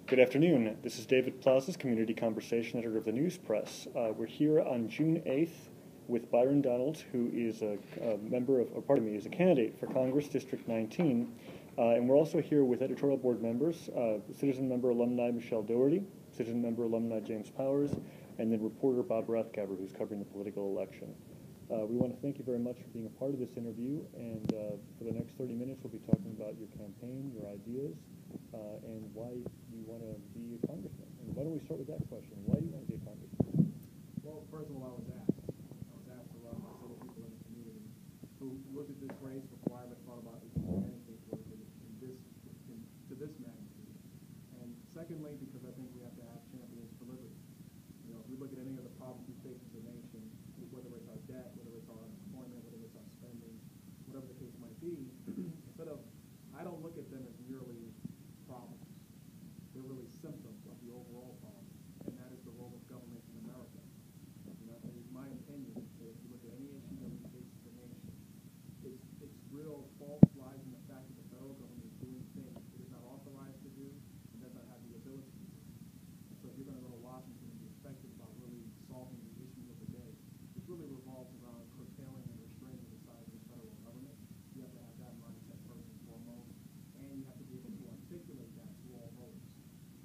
Good afternoon. This is David Plazas, Community Conversation Editor of the News Press. We're here on June 8th with Byron Donald, who is a is a candidate for Congress District 19. And we're also here with editorial board members, Citizen Member Alumni Michelle Doherty, Citizen Member Alumni James Powers, and then reporter Bob Rathgaber, who's covering the political election. We want to thank you very much for being a part of this interview, and for the next 30 minutes we'll be talking about your campaign, your ideas, and why you want to be a congressman. And why don't we start with that question? Why do you want to be a congressman? Well, first of all, I was asked a lot by several people in the community who looked at this race before I ever thought about running anything to this magnitude. And secondly, because I think we have to have champions for liberty. You know, if we look at any of the problems we face as a nation, whether it's our debt, whether it's our unemployment, whether it's our spending, whatever the case might be, I don't look at them as merely problems. They're really symptoms of the overall problem, and that is the role of government in America. You know, it is my opinion that if you look at any issue that we face as a nation, it's real false lies in the fact that the federal government is doing things it is not authorized to do and does not have the ability to do. So if you're going to go to Washington and be effective about really solving the issues of the day, it really revolves around curtailing and restraining the size of the federal government. You have to have that mindset first and foremost, and you have to be able to articulate that to all voters,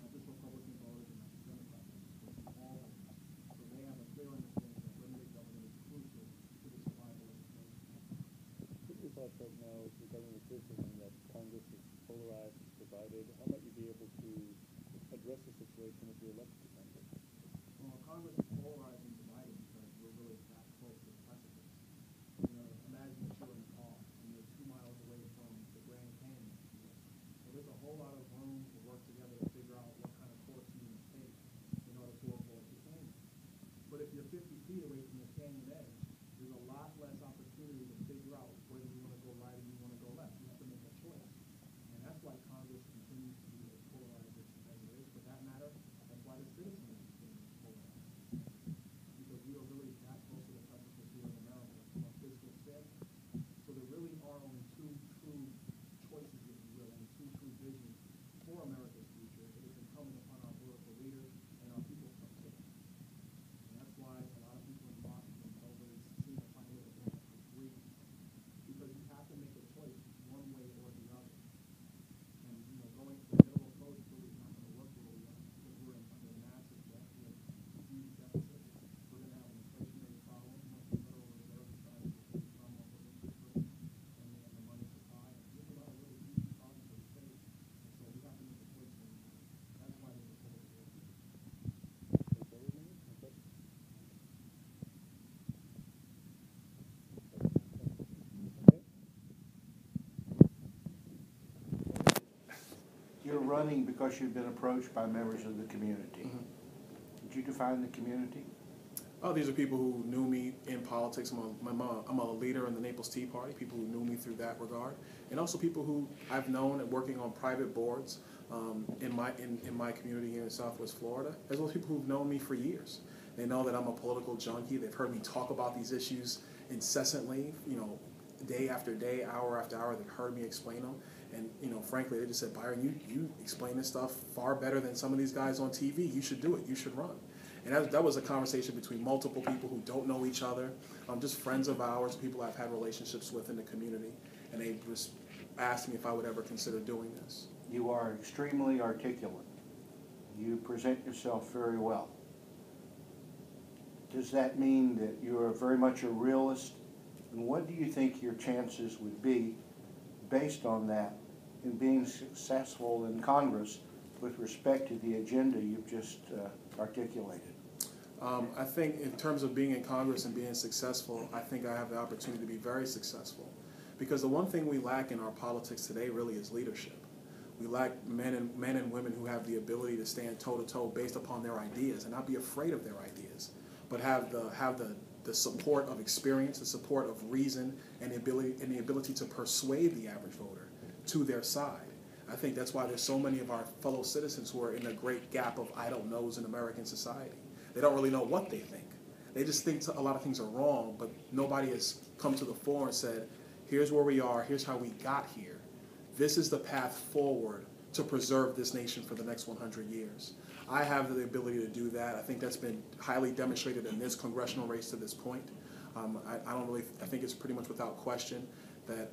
not just Republican voters and not just Democrat voters, but to all voters, so they have a clear understanding that limited government is crucial to the survival of the nation. What are your thoughts right now regarding the criticism that Congress is polarized, it's divided? How might you be able to address the situation if you're elected to Congress? Well, Congress is polarized and divided because we're really that close to the precipice. You know, imagine that you're in a car and you're 2 miles away from the Grand Canyon. So there's a whole lot of room to work together to figure out what kind of course you need to take in order to avoid the canyon. But if you're 50 feet away from the canyon edge, there's a lot less opportunity to figure out whether you want to go right or you want to go left. You have to make a choice. And that's why Congress continues to be as polarized as it is. For that matter, that's why the citizenry continues to polarized. Because we are really that close to the precipice here in America from a fiscal standpoint. So there really are only two true choices, if you will, and two true visions for America's future. It is incumbent upon our political leaders and our people to pick. And that's why a lot of people in Washington don't really seem to find it able to agree. Because you have to make a choice one way or the other. And, you know, going to the middle approach really is not going to work where we are because we're under massive debt. We have huge deficits. We're going to have an inflationary problem once the Federal Reserve decides to take some of the interest rates and the money supply. There's a lot of really huge problems that we face. And so we have to make a choice one way. That's why there's a polarization. You're running because you've been approached by members of the community. Mm-hmm. Would you define the community? Oh, these are people who knew me in politics. I'm a leader in the Naples Tea Party, people who knew me through that regard. And also people who I've known and working on private boards in my community here in Southwest Florida, as well as people who've known me for years. They know that I'm a political junkie. They've heard me talk about these issues incessantly, you know, day after day, hour after hour. They've heard me explain them. And, you know, frankly, they just said, Byron, you explain this stuff far better than some of these guys on TV. You should do it. You should run. And that was a conversation between multiple people who don't know each other, just friends of ours, people I've had relationships with in the community. And they just asked me if I would ever consider doing this. You are extremely articulate. You present yourself very well. Does that mean that you are very much a realist? And what do you think your chances would be, based on that, in being successful in Congress with respect to the agenda you've just articulated? I think in terms of being in Congress and being successful, I think I have the opportunity to be very successful. Because the one thing we lack in our politics today really is leadership. We lack men and women who have the ability to stand toe-to-toe based upon their ideas and not be afraid of their ideas, but have the support of experience, the support of reason, and the ability to persuade the average voter to their side. I think that's why there's so many of our fellow citizens who are in a great gap of I don't knows in American society. They don't really know what they think. They just think a lot of things are wrong, but nobody has come to the fore and said, here's where we are, here's how we got here. This is the path forward to preserve this nation for the next 100 years. I have the ability to do that. I think that's been highly demonstrated in this congressional race to this point. I think it's pretty much without question that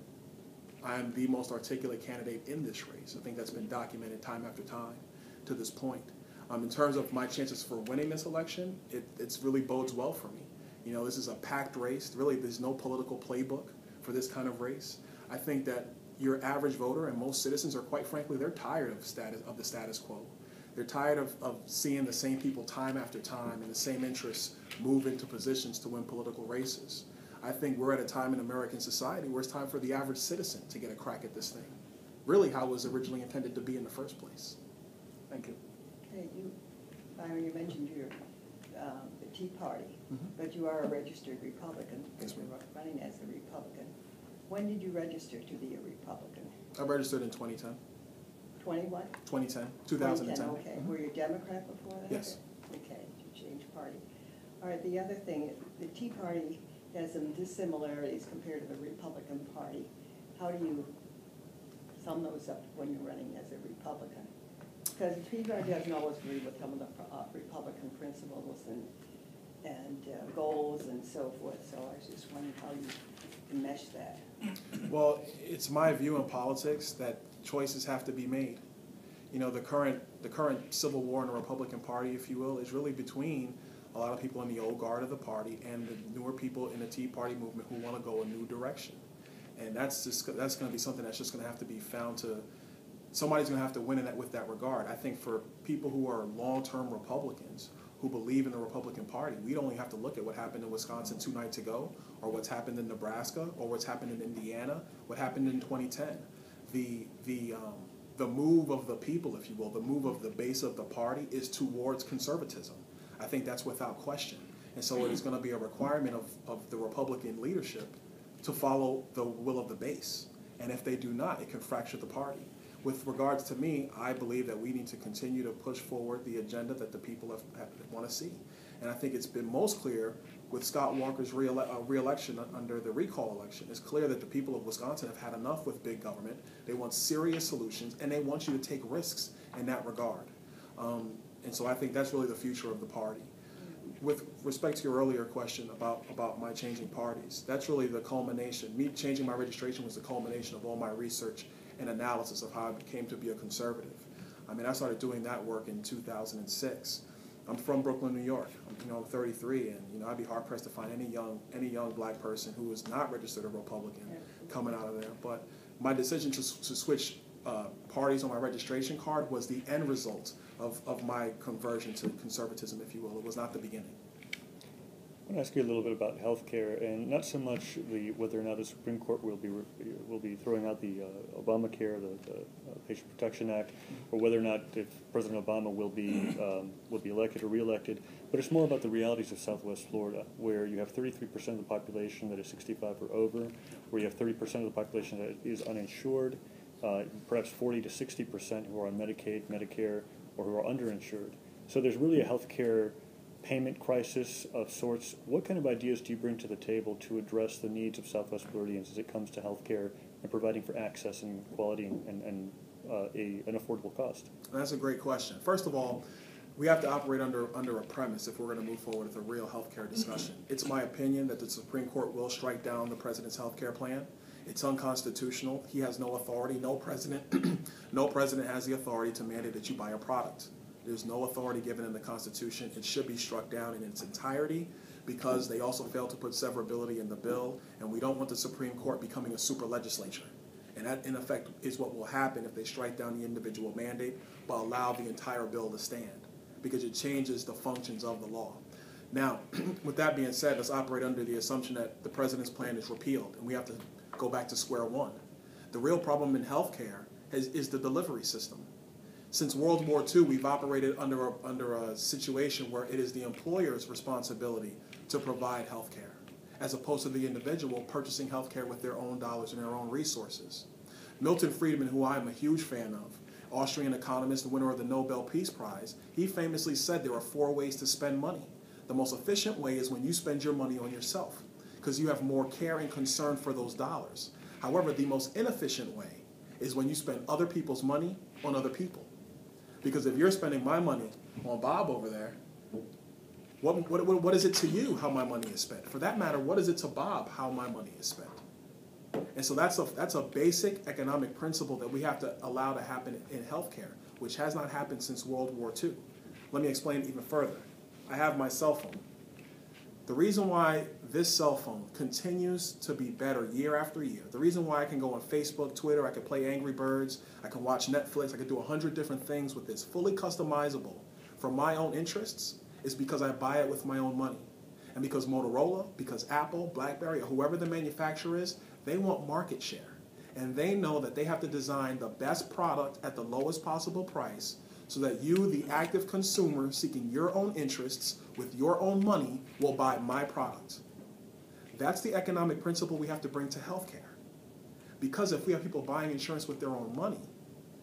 I'm the most articulate candidate in this race. I think that's been documented time after time to this point. In terms of my chances for winning this election, it's really bodes well for me. You know, this is a packed race. Really, there's no political playbook for this kind of race. I think that your average voter and most citizens are, quite frankly, they're tired of the status quo. They're tired of seeing the same people time after time and the same interests move into positions to win political races. I think we're at a time in American society where it's time for the average citizen to get a crack at this thing. Really how it was originally intended to be in the first place. Thank you. Okay, Byron, you mentioned your the Tea Party, but you are a registered Republican. Yes, ma'am. You're running as a Republican. When did you register to be a Republican? I registered in 2010. 21? 2010, 2010. Okay. Were you a Democrat before that? Yes. Okay, you changed party. All right, the other thing, the Tea Party has some dissimilarities compared to the Republican Party. How do you sum those up when you're running as a Republican? Because the Tea Party doesn't always agree with some of the Republican principles and goals and so forth, so I was just wondering how you mesh that. Well, it's my view in politics that choices have to be made. You know, the current civil war in the Republican Party, if you will, is really between a lot of people in the old guard of the party and the newer people in the Tea Party movement who want to go a new direction. And that's going to be something that's just going to have to be found to, somebody's going to have to win in that with that regard. I think for people who are long-term Republicans who believe in the Republican Party, we'd only have to look at what happened in Wisconsin 2 nights ago, or what's happened in Nebraska, or what's happened in Indiana, what happened in 2010. The move of the people, if you will, the move of the base of the party is towards conservatism. I think that's without question. And so it is going to be a requirement of the Republican leadership to follow the will of the base. And if they do not, it can fracture the party. With regards to me, I believe that we need to continue to push forward the agenda that the people want to see. And I think it's been most clear with Scott Walker's re-election under the recall election. It's clear that the people of Wisconsin have had enough with big government. They want serious solutions, and they want you to take risks in that regard. And so I think that's really the future of the party. With respect to your earlier question about my changing parties, that's really the culmination. Me changing my registration was the culmination of all my research and analysis of how I came to be a conservative. I mean, I started doing that work in 2006. I'm from Brooklyn, New York. I'm 33, and I'd be hard pressed to find any young black person who is not registered a Republican coming out of there. But my decision to switch parties on my registration card was the end result of my conversion to conservatism, if you will. It was not the beginning. I want to ask you a little bit about health care, and not so much whether or not the Supreme Court will be throwing out the Obamacare, the Patient Protection Act, or whether or not if President Obama will be elected or reelected. But it's more about the realities of Southwest Florida, where you have 33% of the population that is 65 or over, where you have 30% of the population that is uninsured, perhaps 40 to 60% who are on Medicaid, Medicare, or who are underinsured. So there's really a health care payment crisis of sorts. What kind of ideas do you bring to the table to address the needs of Southwest Floridians as it comes to health care and providing for access and quality and an affordable cost? That's a great question. First of all, we have to operate under a premise if we're going to move forward with a real health care discussion. It's my opinion that the Supreme Court will strike down the president's health care plan. It's unconstitutional. He has no authority. No president has the authority to mandate that you buy a product. There's no authority given in the Constitution. It should be struck down in its entirety because they also failed to put severability in the bill, and we don't want the Supreme Court becoming a super legislature. And that, in effect, is what will happen if they strike down the individual mandate but allow the entire bill to stand, because it changes the functions of the law. Now, with that being said, let's operate under the assumption that the president's plan is repealed, and we have to go back to square one. The real problem in healthcare is the delivery system. Since World War II, we've operated under a situation where it is the employer's responsibility to provide health care, as opposed to the individual purchasing health care with their own dollars and their own resources. Milton Friedman, who I'm a huge fan of, Austrian economist and winner of the Nobel Peace Prize, he famously said there are 4 ways to spend money. The most efficient way is when you spend your money on yourself, because you have more care and concern for those dollars. However, the most inefficient way is when you spend other people's money on other people. Because if you're spending my money on Bob over there, what is it to you how my money is spent? For that matter, what is it to Bob how my money is spent? And so that's a basic economic principle that we have to allow to happen in healthcare, which has not happened since World War II. Let me explain even further. I have my cell phone. The reason why this cell phone continues to be better year after year, the reason why I can go on Facebook, Twitter, I can play Angry Birds, I can watch Netflix, I can do 100 different things with this, fully customizable for my own interests, is because I buy it with my own money. And because Motorola, because Apple, BlackBerry, or whoever the manufacturer is, they want market share. And they know that they have to design the best product at the lowest possible price so that you, the active consumer seeking your own interests with your own money, will buy my product. That's the economic principle we have to bring to healthcare. Because if we have people buying insurance with their own money,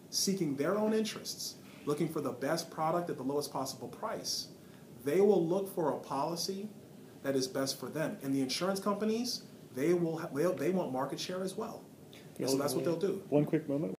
seeking their own interests, looking for the best product at the lowest possible price, they will look for a policy that is best for them. And the insurance companies, they want market share as well. And so that's what they'll do. One quick moment.